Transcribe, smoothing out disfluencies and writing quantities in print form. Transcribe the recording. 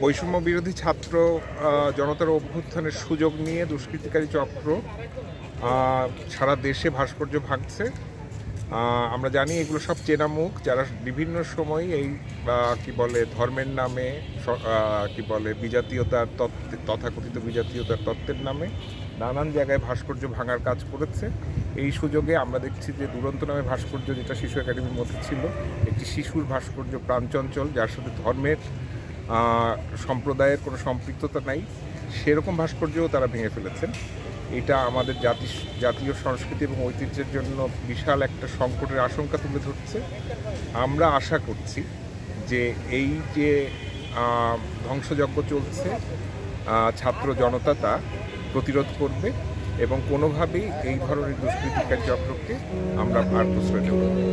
বৈষম্য বিরোধী ছাত্র জনতার অভ্যুত্থানের সুযোগ নিয়ে দুষ্কৃতিকারী চক্র সারা দেশে ভাস্কর্য ভাঙছে। আমরা জানি এগুলো সব চেনা মুখ, যারা বিভিন্ন সময় এই কি বলে ধর্মের নামে, কি বলে বিজাতীয়তার তথাকথিত বিজাতীয়তার তত্ত্বের নামে নানান জায়গায় ভাস্কর্য ভাঙার কাজ করেছে। এই সুযোগে আমরা দেখছি যে দুরন্ত নামে ভাস্কর্য, যেটা শিশু একাডেমির মধ্যে ছিল, একটি শিশুর ভাস্কর্য প্রাণচঞ্চল, যার সাথে ধর্মের সম্প্রদায়ের কোনো সম্পৃক্ততা নাই, সেরকম ভাস্কর্যও তারা ভেঙে ফেলেছেন। এটা আমাদের জাতীয় সংস্কৃতি এবং ঐতিহ্যের জন্য বিশাল একটা সংকটের আশঙ্কা তুলে ধরছে। আমরা আশা করছি যে এই যে ধ্বংসযজ্ঞ চলছে, ছাত্র জনতা তা প্রতিরোধ করবে এবং কোনোভাবেই এই ধরনের দুষ্কৃতিকারী চক্রকে আমরা আর প্রশ্রয় দেব না।